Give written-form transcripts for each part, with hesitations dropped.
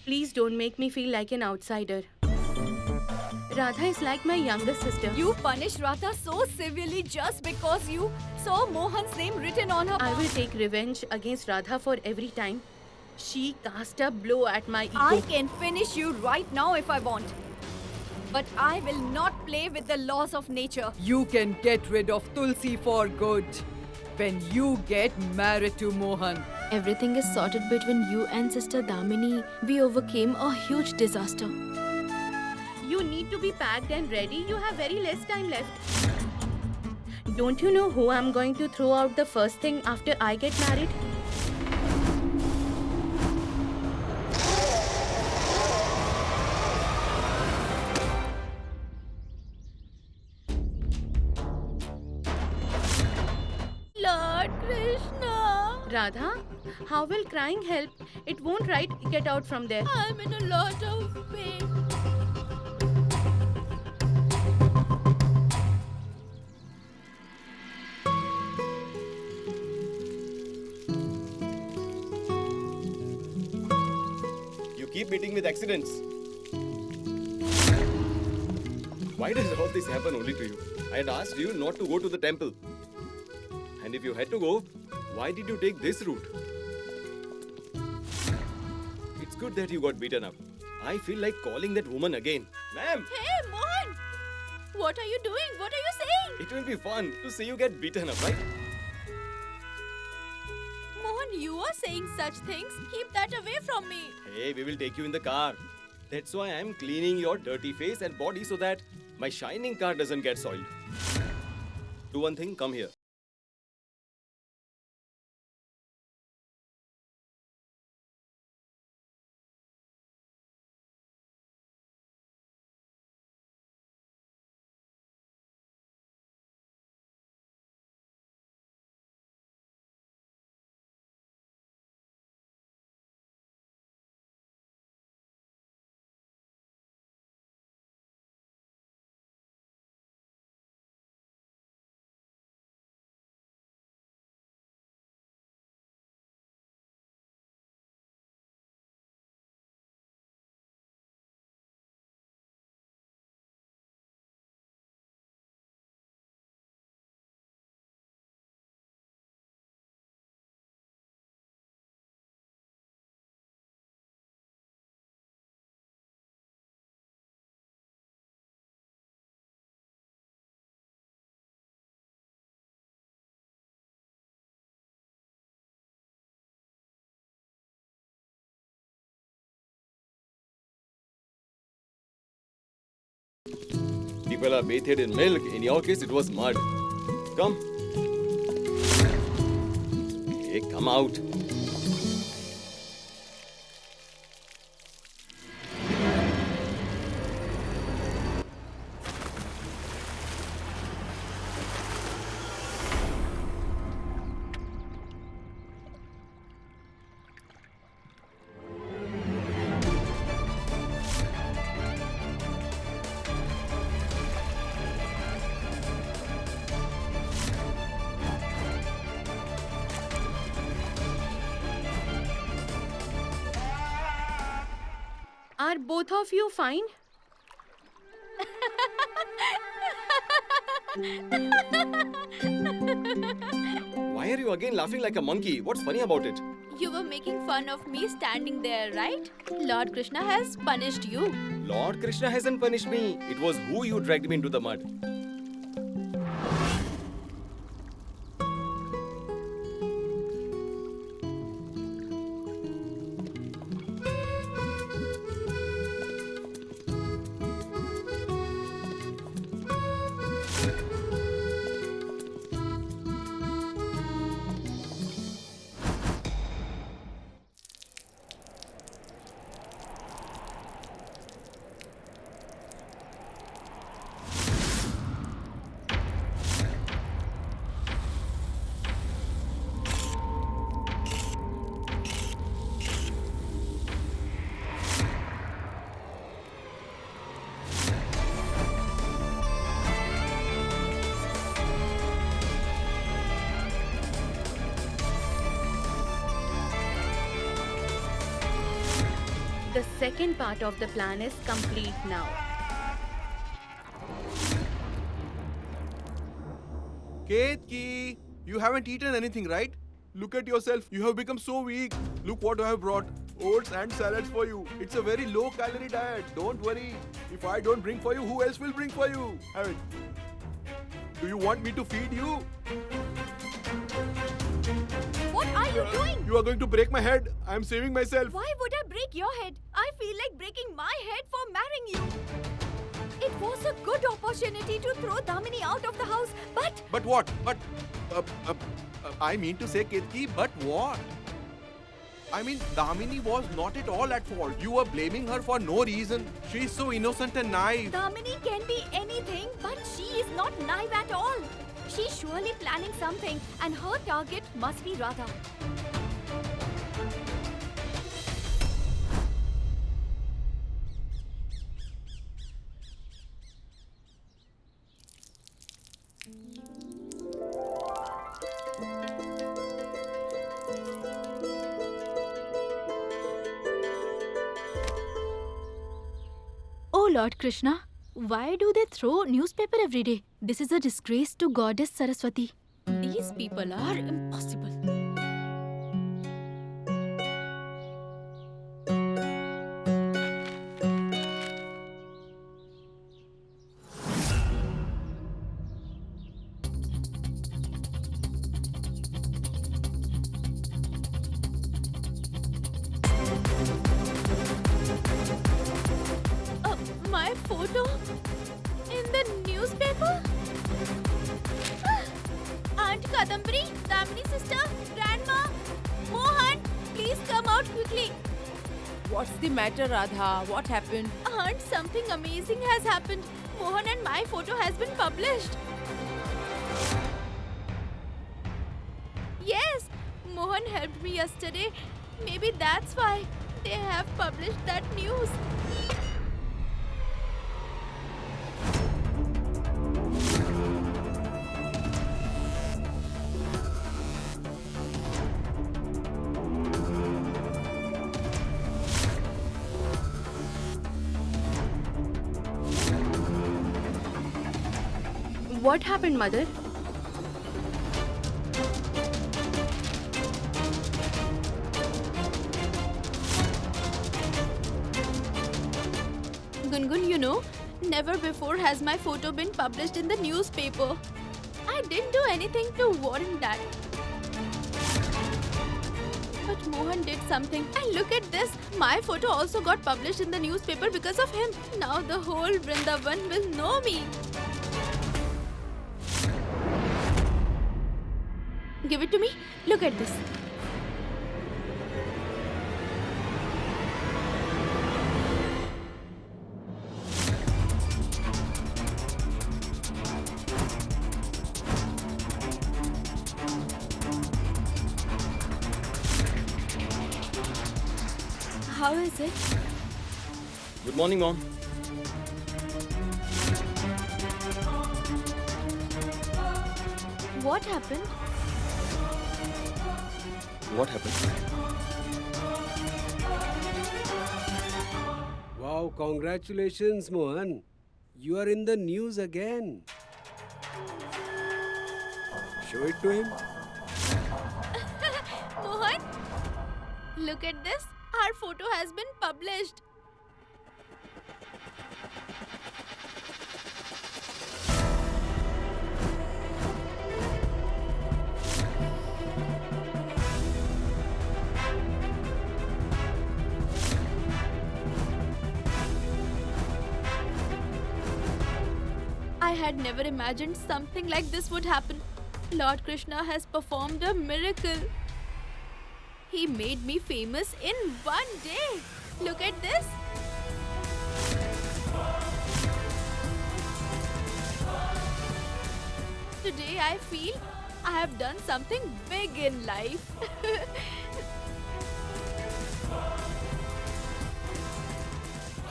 Please don't make me feel like an outsider. Radha is like my younger sister. You punished Radha so severely just because you saw Mohan's name written on her. I will take revenge against Radha for every time she cast a blow at my ego. I can finish you right now if I want. But I will not play with the laws of nature. You can get rid of Tulsi for good when you get married to Mohan. Everything is sorted between you and Sister Damini. We overcame a huge disaster. You need to be packed and ready. You have very less time left. Don't you know who I'm going to throw out the first thing after I get married? Lord Krishna! Radha, how will crying help? It won't right get out from there. I'm in a lot of pain. You keep meeting with accidents. Why does all this happen only to you? I had asked you not to go to the temple. And if you had to go, why did you take this route? It's good that you got beaten up. I feel like calling that woman again. Ma'am, Hey, Mohan! What are you doing? What are you saying? it will be fun to see you get beaten up, right? Mohan, you are saying such things. Keep that away from me. Hey, we will take you in the car. That's why I'm cleaning your dirty face and body so that my shining car doesn't get soiled. Do one thing, come here. People are bathed in milk. In your case, it was mud. Come. Hey, come out. Are both of you fine? Why are you again laughing like a monkey? What's funny about it? You were making fun of me standing there, right? Lord Krishna has punished you. Lord Krishna hasn't punished me. It was who you dragged me into the mud. second part of the plan is complete now. Ketki, you haven't eaten anything, right? Look at yourself. You have become so weak. Look what I have brought. Oats and salads for you. It's a very low calorie diet. Don't worry. If I don't bring for you, who else will bring for you? Have it. Do you want me to feed you? What are you doing? You are going to break my head. I am saving myself. Why would I break your head? I feel like breaking my head for marrying you. It was a good opportunity to throw Damini out of the house, but But what? But I mean to say, Ketki, but what? I mean, Damini was not at all at fault. You were blaming her for no reason. She is so innocent and naive. Damini can be anything, but she is not naive at all. She's surely planning something, and her target must be Radha. Oh Lord Krishna, why do they throw newspaper every day? This is a disgrace to Goddess Saraswati. These people are impossible. My photo in the newspaper? Aunt Kadambari, Damini sister, Grandma, Mohan, please come out quickly. What's the matter, Radha? What happened? Aunt, something amazing has happened. Mohan and my photo has been published. Yes, Mohan helped me yesterday. Maybe that's why they have published that news. What happened, mother? Gungun, you know, never before has my photo been published in the newspaper. I didn't do anything to warrant that. But Mohan did something. And look at this. My photo also got published in the newspaper because of him. Now the whole Vrindavan will know me. Give it to me. Look at this. How is it? Good morning, Mom. What happened? What happened? Wow, congratulations, Mohan. You are in the news again. Show it to him. Mohan, look at this. Our photo has been published. I had never imagined something like this would happen. Lord Krishna has performed a miracle. He made me famous in one day. Look at this. Today I feel I have done something big in life.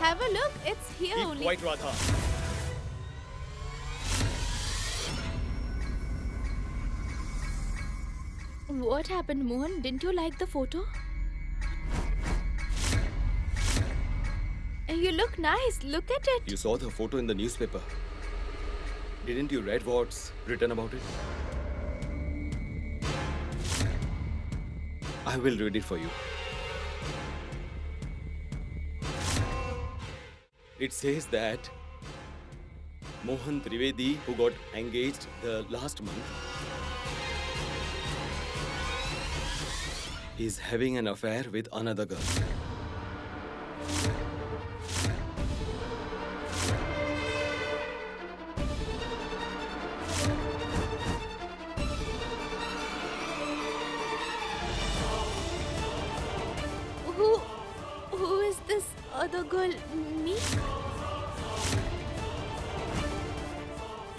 Have a look, it's here Keep only. quiet, Radha. What happened, Mohan? Didn't you like the photo? You look nice. Look at it. You saw the photo in the newspaper. Didn't you read what's written about it? I will read it for you. It says that Mohan Trivedi, who got engaged the last month, is having an affair with another girl. Who is this other girl? Me?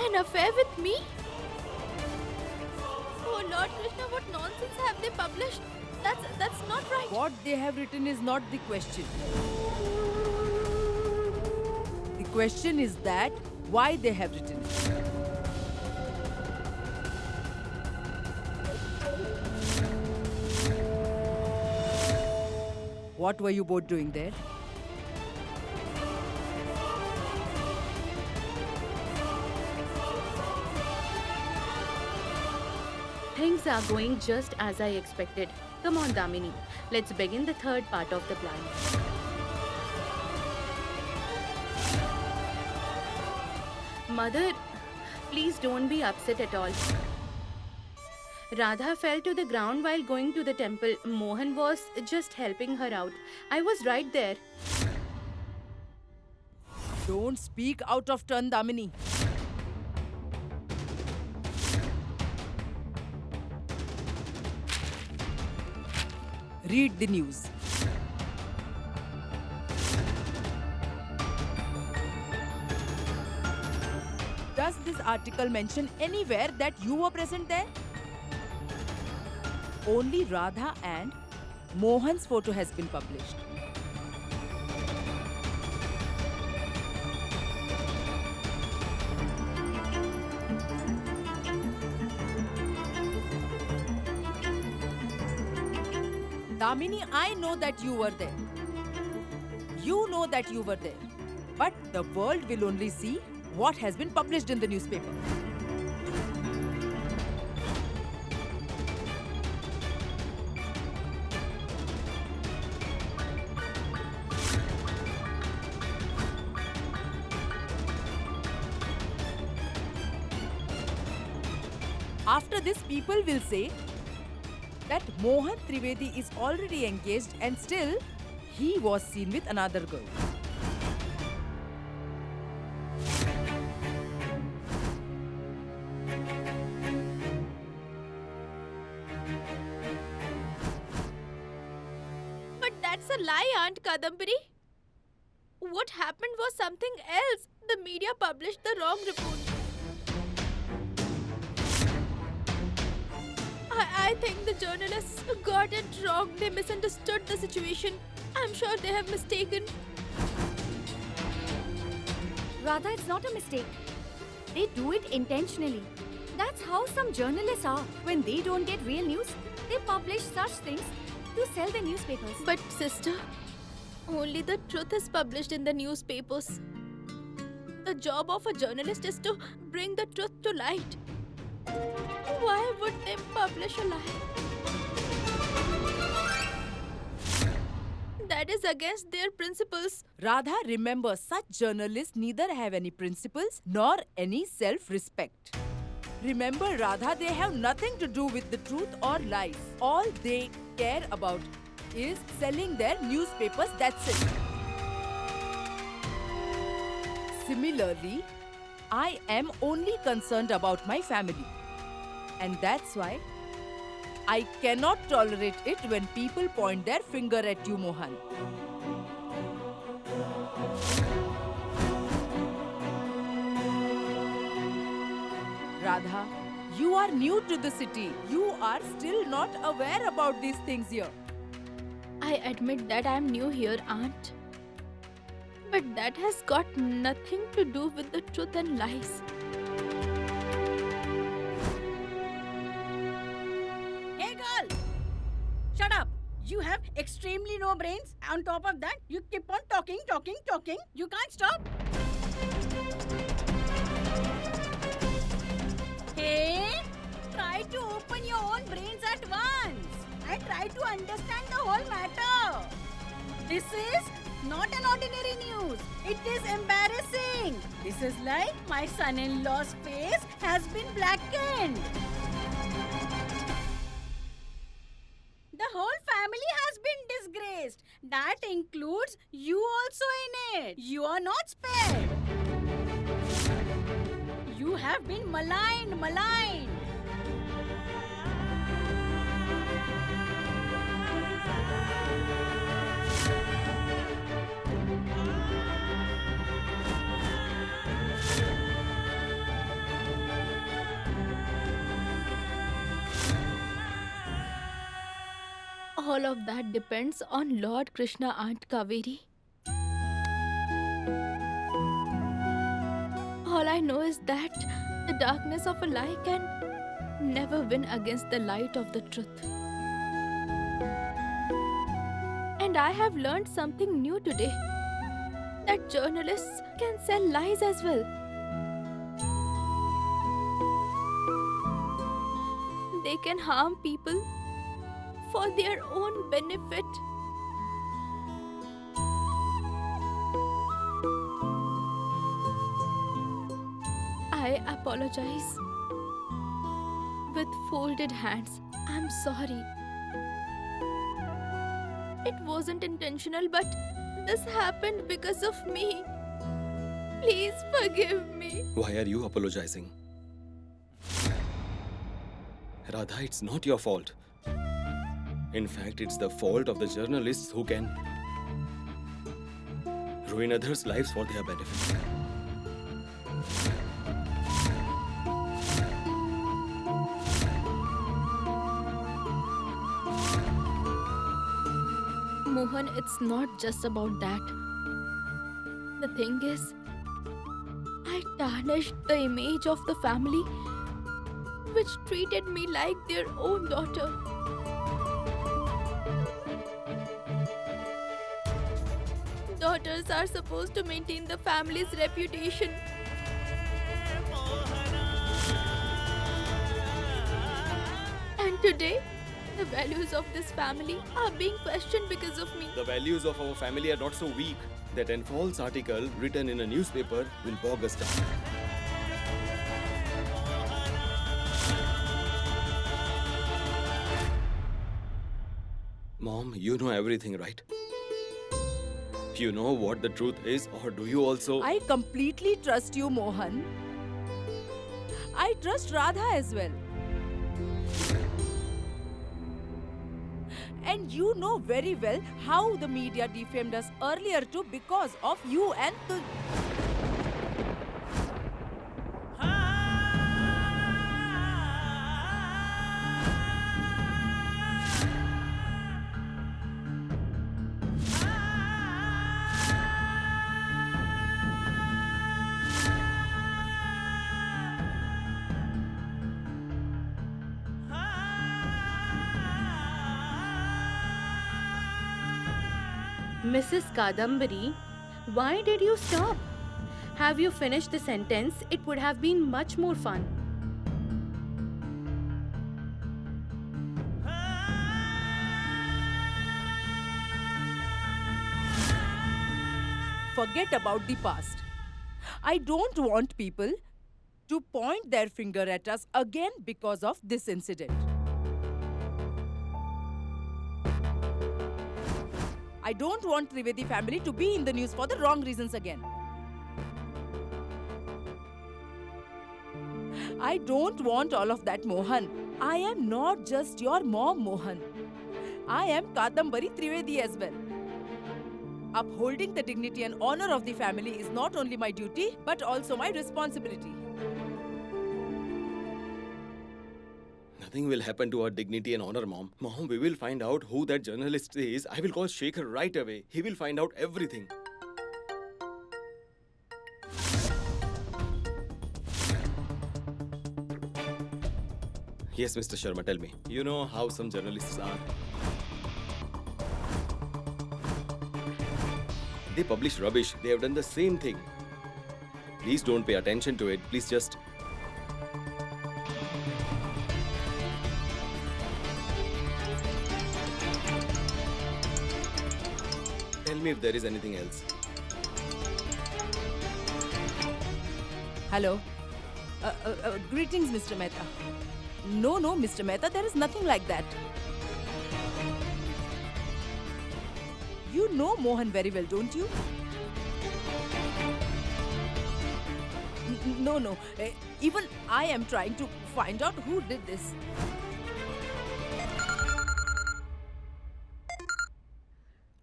An affair with me? Oh Lord Krishna, what nonsense have they published? That's not right. What they have written is not the question. The question is that why they have written it. What were you both doing there? Things are going just as I expected. Come on, Damini. Let's begin the third part of the plan. Mother, please don't be upset at all. Radha fell to the ground while going to the temple. Mohan was just helping her out. I was right there. Don't speak out of turn, Damini. Read the news. Does this article mention anywhere that you were present there? Only Radha and Mohan's photo has been published. Damini, I know that you were there. You know that you were there. But the world will only see what has been published in the newspaper. After this, people will say that Mohan Trivedi is already engaged and still he was seen with another girl. But that's a lie, Aunt Kadambari. What happened was something else. The media published the wrong report. I think the journalists got it wrong. They misunderstood the situation. I'm sure they have mistaken. Radha, it's not a mistake. They do it intentionally. That's how some journalists are. When they don't get real news, they publish such things to sell the newspapers. But sister, only the truth is published in the newspapers. The job of a journalist is to bring the truth to light. Why would they publish a lie? That is against their principles. Radha, remember, such journalists neither have any principles nor any self-respect. Remember, Radha, they have nothing to do with the truth or lies. All they care about is selling their newspapers, that's it. Similarly, I am only concerned about my family. And that's why I cannot tolerate it when people point their finger at you, Mohan. Radha, you are new to the city. You are still not aware about these things here. I admit that I am new here, Aunt. But that has got nothing to do with the truth and lies. Hey girl! Shut up! You have extra extremely no brains. On top of that, you keep on talking. You can't stop. Hey, try to open your own brains at once and try to understand the whole matter. This is not an ordinary news. It is embarrassing. This is like my son-in-law's face has been blackened. The whole family has been disgraced. That includes you also in it. You are not spared. You have been maligned. All of that depends on Lord Krishna, Aunt Kaveri. All I know is that the darkness of a lie can never win against the light of the truth. And I have learned something new today. That journalists can sell lies as well. They can harm people for their own benefit. I apologize. With folded hands, I'm sorry. It wasn't intentional, but this happened because of me. Please forgive me. Why are you apologizing? Radha, it's not your fault. In fact, it's the fault of the journalists who can ruin others' lives for their benefit. Mohan, it's not just about that. The thing is, I tarnished the image of the family which treated me like their own daughter. Daughters are supposed to maintain the family's reputation. And today, the values of this family are being questioned because of me. The values of our family are not so weak that a false article written in a newspaper will bog us down. Mom, you know everything, right? You know what the truth is, or do you also? I completely trust you, Mohan. I trust Radha as well. And you know very well how the media defamed us earlier too because of you and the... Mrs. Kadambari, why did you stop? Have you finished the sentence? It would have been much more fun. Forget about the past. I don't want people to point their finger at us again because of this incident. I don't want Trivedi family to be in the news for the wrong reasons again. I don't want all of that, Mohan. I am not just your mom, Mohan. I am Kadambari Trivedi as well. Upholding the dignity and honor of the family is not only my duty, but also my responsibility. Nothing will happen to our dignity and honor, Mom. Mom, we will find out who that journalist is. I will call Shekhar right away. He will find out everything. Yes, Mr. Sharma, tell me. You know how some journalists are. They publish rubbish. They have done the same thing. Please don't pay attention to it. Please just... Tell me if there is anything else. Hello. Greetings, Mr. Mehta. No, Mr. Mehta, there is nothing like that. You know Mohan very well, don't you? No. Even I am trying to find out who did this.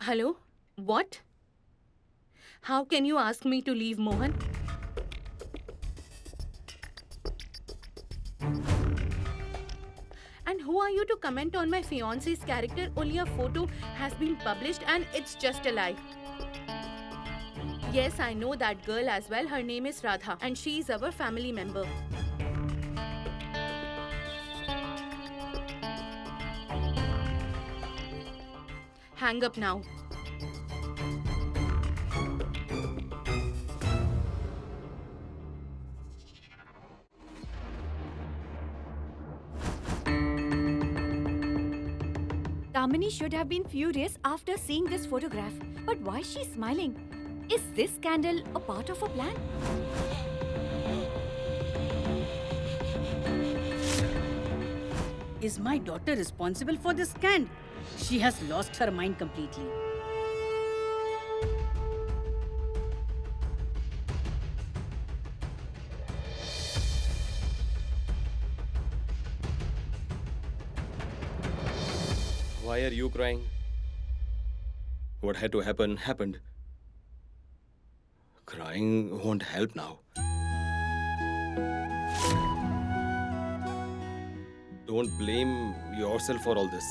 Hello? What? How can you ask me to leave Mohan? And who are you to comment on my fiance's character? Only a photo has been published and it's just a lie. Yes, I know that girl as well. Her name is Radha and she is our family member. Hang up now. Damini should have been furious after seeing this photograph. But why is she smiling? Is this scandal a part of a plan? Is my daughter responsible for this scandal? She has lost her mind completely. Why are you crying? What had to happen, happened. Crying won't help now. Don't blame yourself for all this.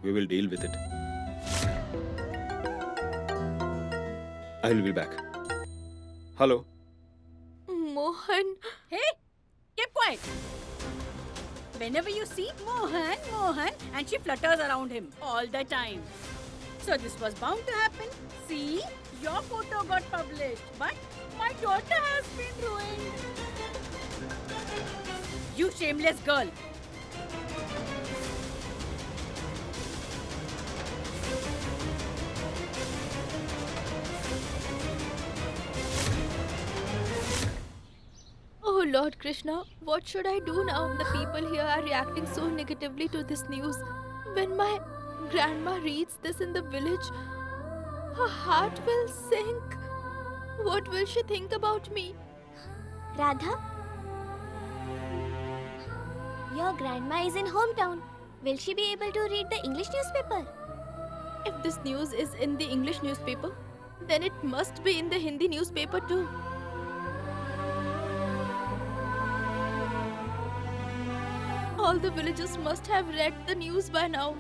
We will deal with it. I will be back. Hello. Mohan. Hey, keep quiet. Whenever you see Mohan, and she flutters around him all the time. So this was bound to happen. See, your photo got published, but my daughter has been ruined. You shameless girl. Oh Lord Krishna, what should I do now? The people here are reacting so negatively to this news. When my grandma reads this in the village, her heart will sink. What will she think about me? Radha? Your grandma is in hometown. Will she be able to read the English newspaper? If this news is in the English newspaper, then it must be in the Hindi newspaper too. All the villagers must have read the news by now.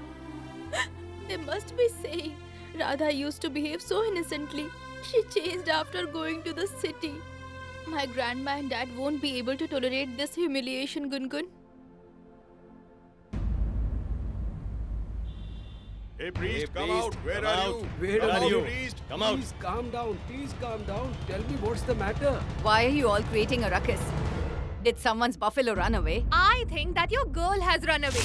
They must be saying, Radha used to behave so innocently. She changed after going to the city. My grandma and dad won't be able to tolerate this humiliation, Gungun. Hey, priest, Hey, come priest, out. Where come are out. you? Wait Where a are minute. you? Priest. Come out. Please calm down. Please calm down. Tell me what's the matter. Why are you all creating a ruckus? Did someone's buffalo run away? I think that your girl has run away.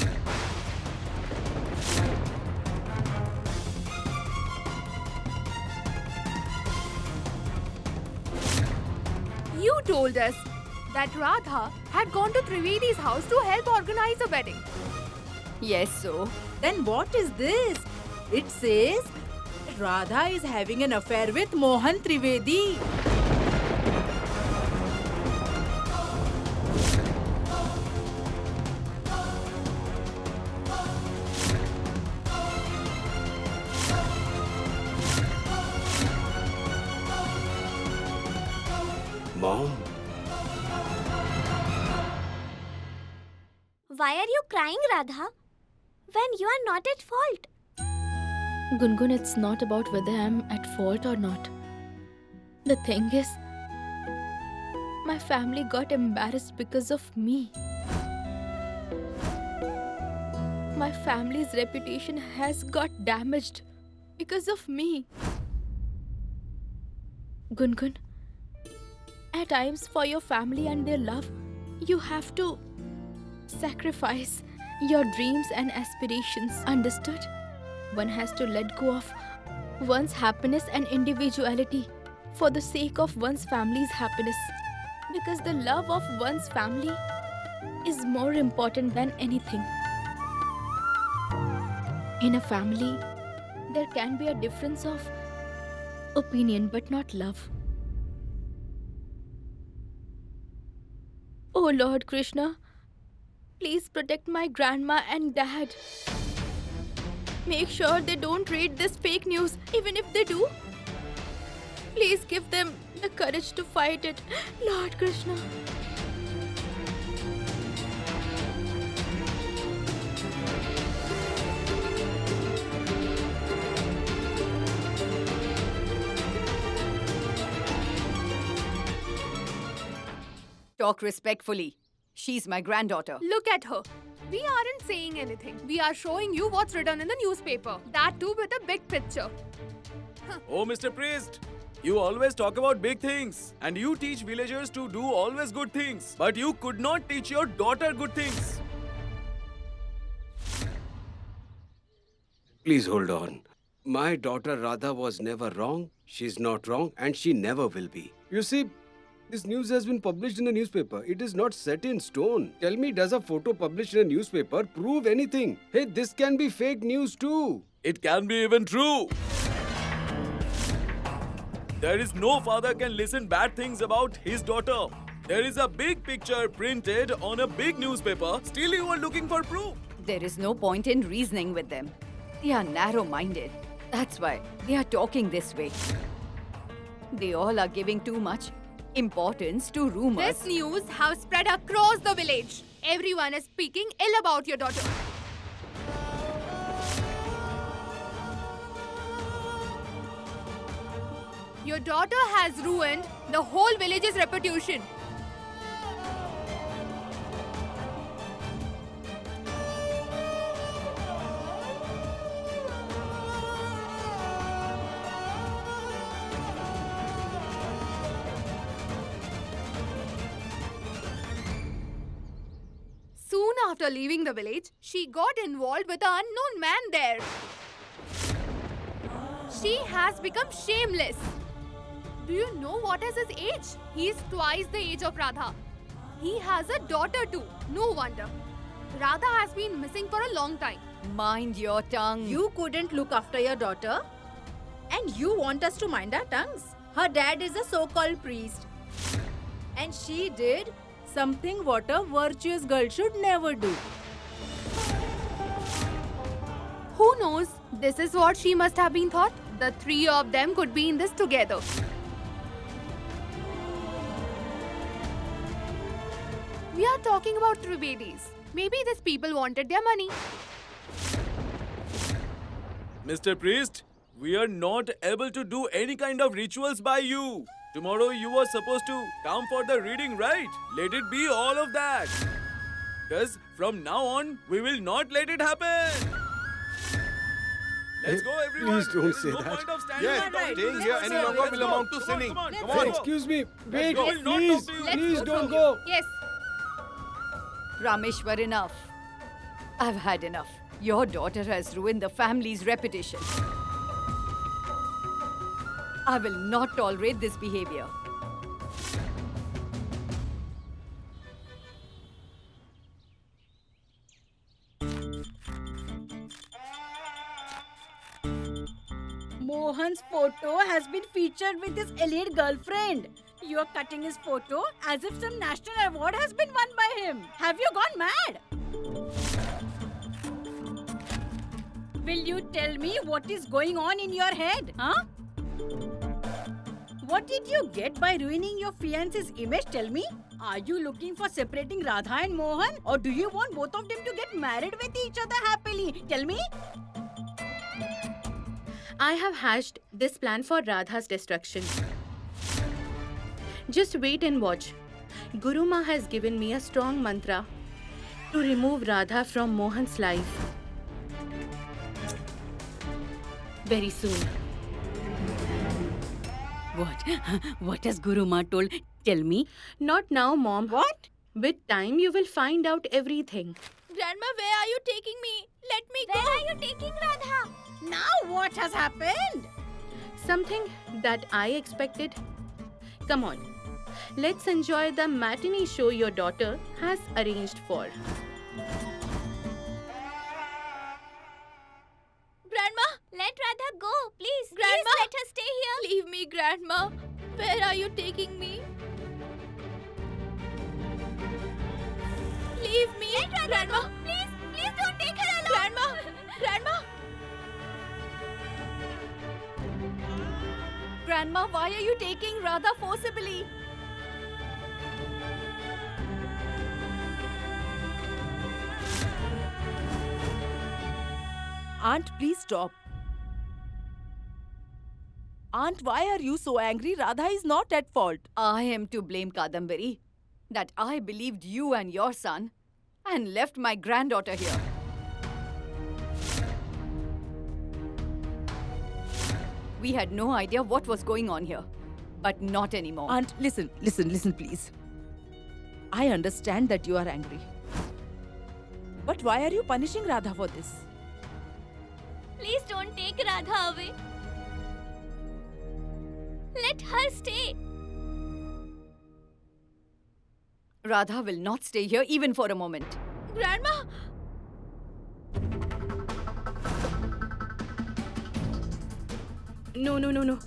You told us that Radha had gone to Trivedi's house to help organize a wedding. Yes, so? Then what is this? It says Radha is having an affair with Mohan Trivedi. Mom. Why are you crying, Radha? When you are not at fault. Gungun, it's not about whether I'm at fault or not. The thing is, my family got embarrassed because of me. My family's reputation has got damaged because of me. Gungun, at times for your family and their love, you have to sacrifice your dreams and aspirations. Understood? One has to let go of one's happiness and individuality for the sake of one's family's happiness. Because the love of one's family is more important than anything. In a family, there can be a difference of opinion but not love. Oh Lord Krishna, please protect my grandma and dad. Make sure they don't read this fake news. Even if they do, please give them the courage to fight it. Lord Krishna. Talk respectfully. She's my granddaughter. Look at her. We aren't saying anything. We are showing you what's written in the newspaper. That too with a big picture. Oh, Mr. Priest, you always talk about big things. And you teach villagers to do always good things. But you could not teach your daughter good things. Please hold on. My daughter Radha was never wrong. She's not wrong and she never will be. You see, this news has been published in the newspaper. It is not set in stone. Tell me, does a photo published in a newspaper prove anything? Hey, this can be fake news too. It can be even true. There is no father can listen bad things about his daughter. There is a big picture printed on a big newspaper. Still you are looking for proof. There is no point in reasoning with them. They are narrow-minded. That's why they are talking this way. They all are giving too much importance to rumors. This news has spread across the village. Everyone is speaking ill about your daughter. Your daughter has ruined the whole village's reputation. Soon after leaving the village, she got involved with an unknown man there. She has become shameless. Do you know what is his age? He is twice the age of Radha. He has a daughter too. No wonder. Radha has been missing for a long time. Mind your tongue. You couldn't look after your daughter, and you want us to mind our tongues. Her dad is a so-called priest, and she did something what a virtuous girl should never do. Who knows? This is what she must have been thought. The three of them could be in this together. We are talking about Trivedi's. Maybe these people wanted their money. Mr. Priest, we are not able to do any kind of rituals by you. Tomorrow you are supposed to come for the reading, right? Let it be all of that. Because from now on, we will not let it happen. Let's go, everyone. Please don't There is say no that. point of standing Yes, and talking to staying this here person. any longer Let's will go. amount to Come on, sinning. Come on, Come come on. on. Excuse me. Wait, go. We'll not please. talk to you. Please Let's don't go. go. Yes. Rameshwar, enough. I've had enough. Your daughter has ruined the family's reputation. I will not tolerate this behavior. Mohan's photo has been featured with his elite girlfriend. You are cutting his photo as if some national award has been won by him. Have you gone mad? Will you tell me what is going on in your head? Huh? What did you get by ruining your fiance's image? Tell me. Are you looking for separating Radha and Mohan? Or do you want both of them to get married with each other happily? Tell me. I have hatched this plan for Radha's destruction. Just wait and watch. Guru Ma has given me a strong mantra to remove Radha from Mohan's life. very soon. What? What has Guru Ma told? Tell me. Not now, Mom. What? With time, you will find out everything. Grandma, where are you taking me? Let me go. Where are you taking Radha? Now what has happened? Something that I expected. Come on. Let's enjoy the matinee show your daughter has arranged for. Grandma, Let Radha go, please. Grandma. Please let her stay here. leave me, Grandma. Where are you taking me? Leave me, Let Radha Grandma. go. Please don't take her along. Grandma, Grandma. Grandma, why are you taking Radha forcibly? Aunt, please stop. Aunt, why are you so angry? Radha is not at fault. I am to blame, Kadambari, that I believed you and your son and left my granddaughter here. We had no idea what was going on here, but not anymore. Aunt, listen, please. I understand that you are angry. But why are you punishing Radha for this? Please don't take Radha away. Let her stay. Radha will not stay here even for a moment. Grandma. No.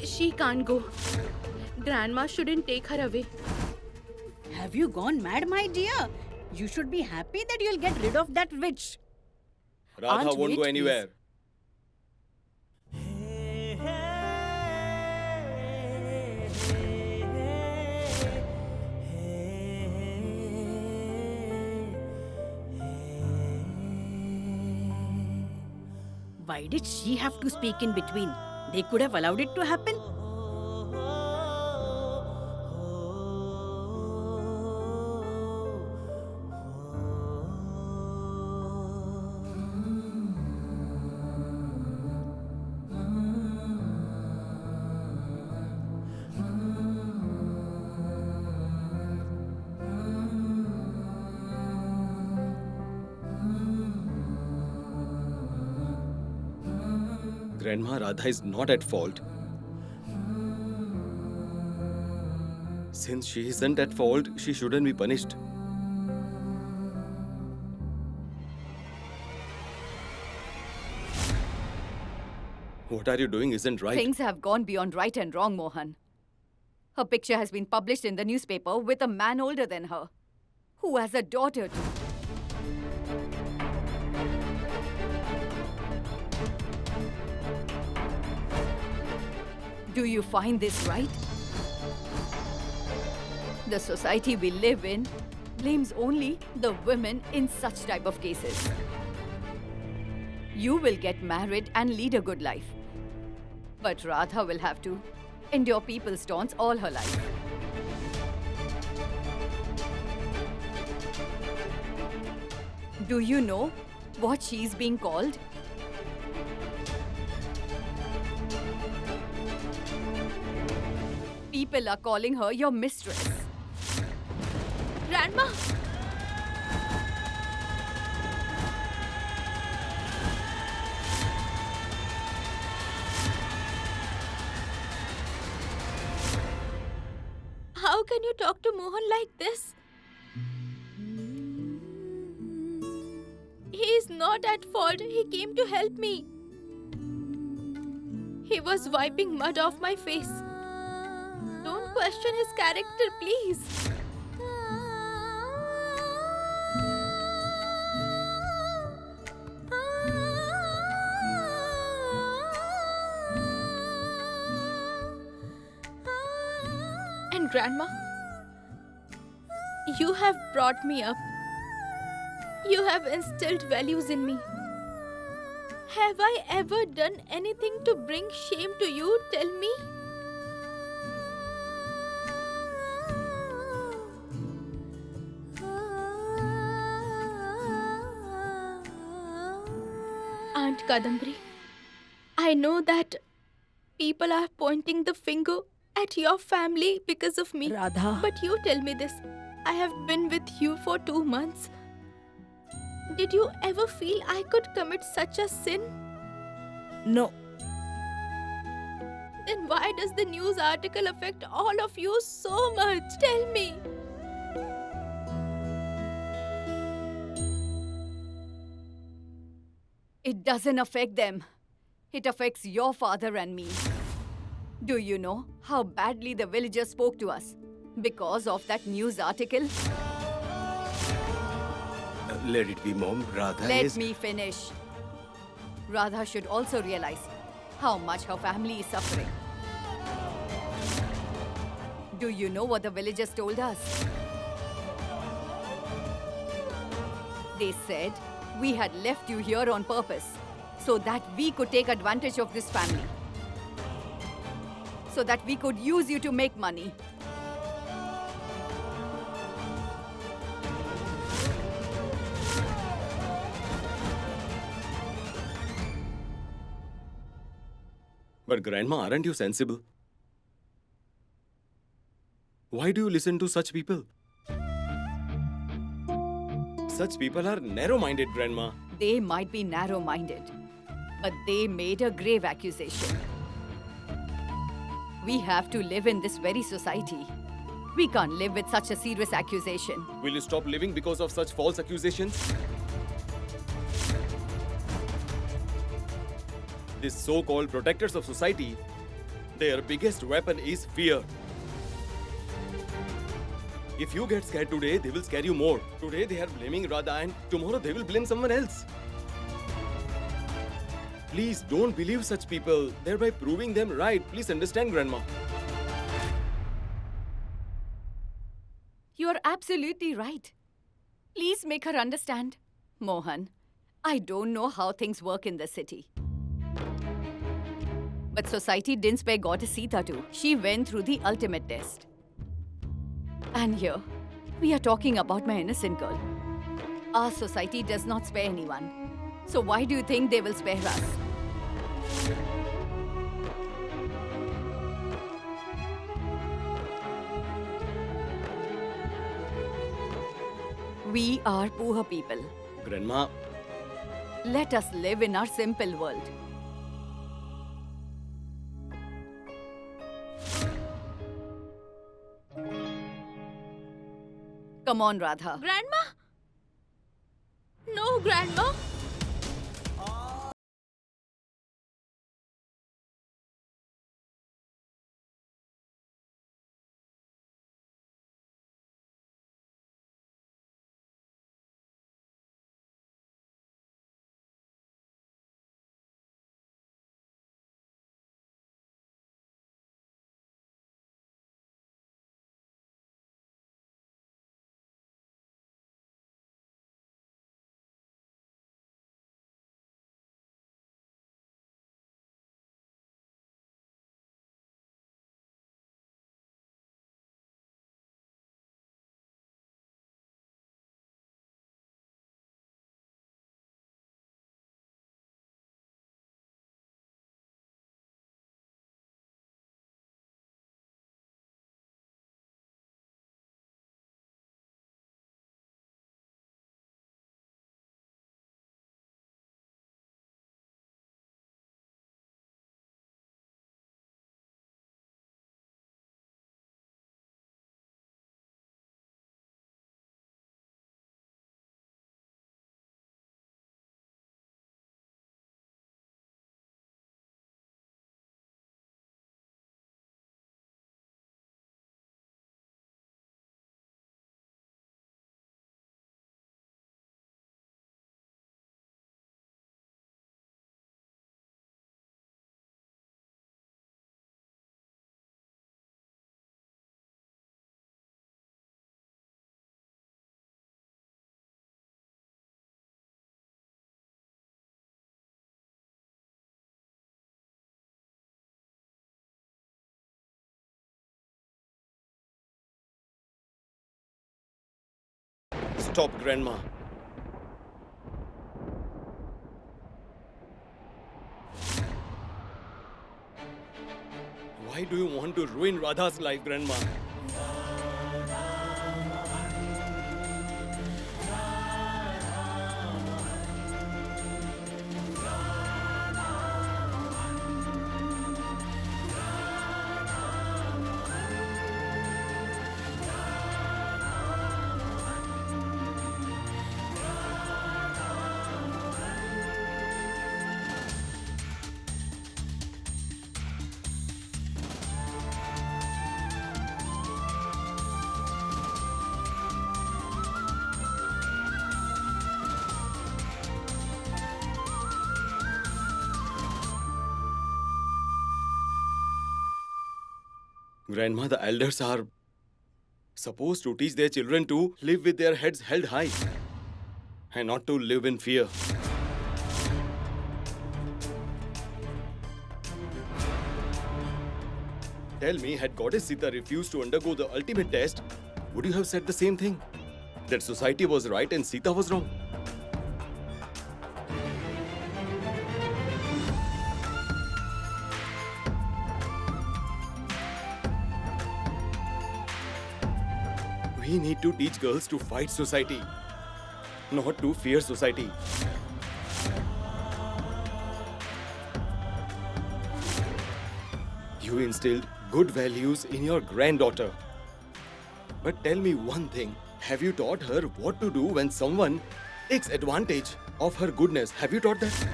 She can't go. Grandma shouldn't take her away. Have you gone mad, my dear? You should be happy that you'll get rid of that witch. Radha Aunt, won't wait, go anywhere. Why did she have to speak in between? They could have allowed it to happen. Grandma, Radha is not at fault. Since she isn't at fault, she shouldn't be punished. What are you doing isn't right. Things have gone beyond right and wrong, Mohan. Her picture has been published in the newspaper with a man older than her, who has a daughter too. Do you find this right? The society we live in blames only the women in such type of cases. You will get married and lead a good life. But Radha will have to endure people's taunts all her life. Do you know what she's being called? People are calling her your mistress. Grandma. How can you talk to Mohan like this? He is not at fault. He came to help me. He was wiping mud off my face. Don't question his character, please. And Grandma, you have brought me up. You have instilled values in me. Have I ever done anything to bring shame to you? Tell me. Aunt Kadambari, I know that people are pointing the finger at your family because of me. Radha. But you tell me this. I have been with you for 2 months. Did you ever feel I could commit such a sin? No. Then why does the news article affect all of you so much? Tell me. It doesn't affect them. It affects your father and me. Do you know how badly the villagers spoke to us because of that news article? Let it be, Mom. Radha Let is... me finish. Radha should also realize how much her family is suffering. Do you know what the villagers told us? They said we had left you here on purpose so that we could take advantage of this family. So that we could use you to make money. But Grandma, aren't you sensible? Why do you listen to such people? Such people are narrow-minded, Grandma. They might be narrow-minded, but they made a grave accusation. We have to live in this very society. We can't live with such a serious accusation. Will you stop living because of such false accusations? These so-called protectors of society, their biggest weapon is fear. If you get scared today, they will scare you more. Today they are blaming Radha and tomorrow they will blame someone else. Please don't believe such people, thereby proving them right. Please understand, Grandma. You're absolutely right. Please make her understand. Mohan, I don't know how things work in the city. But society didn't spare Goddess Sita too. She went through the ultimate test. And here, we are talking about my innocent girl. Our society does not spare anyone. So why do you think they will spare us? We are poor people. Grandma, Let us live in our simple world. Come on, Radha. Grandma? No, Grandma. stop, Grandma. Why do you want to ruin Radha's life, Grandma? Grandma, the elders are supposed to teach their children to live with their heads held high and not to live in fear. Tell me, had Goddess Sita refused to undergo the ultimate test, would you have said the same thing? That society was right and Sita was wrong? We need to teach girls to fight society, not to fear society. You instilled good values in your granddaughter. But tell me one thing, have you taught her what to do when someone takes advantage of her goodness? Have you taught that?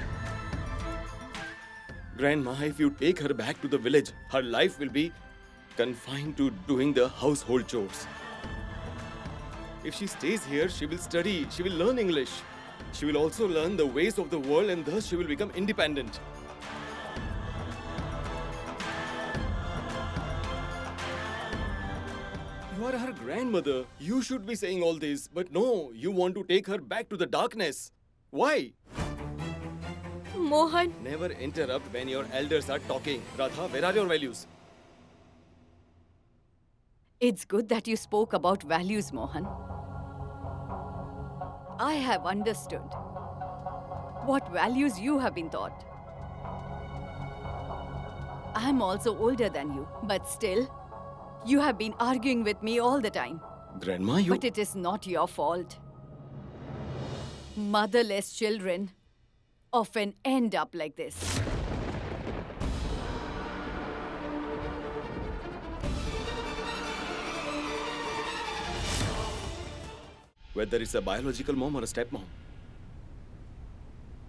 Grandma, if you take her back to the village, her life will be confined to doing the household chores. If she stays here, she will study, she will learn English. She will also learn the ways of the world and thus she will become independent. You are her grandmother. You should be saying all this. But no, you want to take her back to the darkness. Why? Mohan, Never interrupt when your elders are talking. Radha, where are your values? It's good that you spoke about values, Mohan. I have understood what values you have been taught. I'm also older than you, but still, you have been arguing with me all the time. Grandma, you... But it is not your fault. Motherless children often end up like this. Whether it's a biological mom or a stepmom,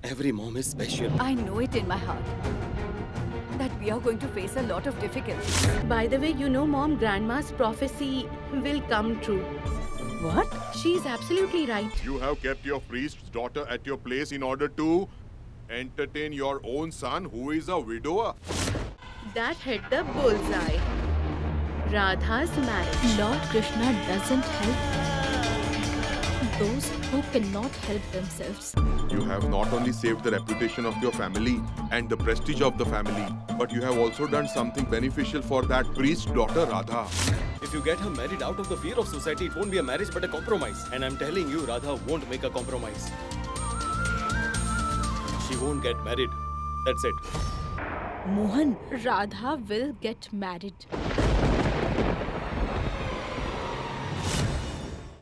every mom is special. I know it in my heart that we are going to face a lot of difficulties. By the way, you know, Mom, Grandma's prophecy will come true. What? She's absolutely right. You have kept your priest's daughter at your place in order to entertain your own son who is a widower. That hit the bullseye. Radha's marriage. Lord Krishna doesn't help those who cannot help themselves. You have not only saved the reputation of your family and the prestige of the family, but you have also done something beneficial for that priest's daughter Radha. If you get her married out of the fear of society, it won't be a marriage but a compromise. And I'm telling you, Radha won't make a compromise. She won't get married. That's it. Mohan, Radha will get married.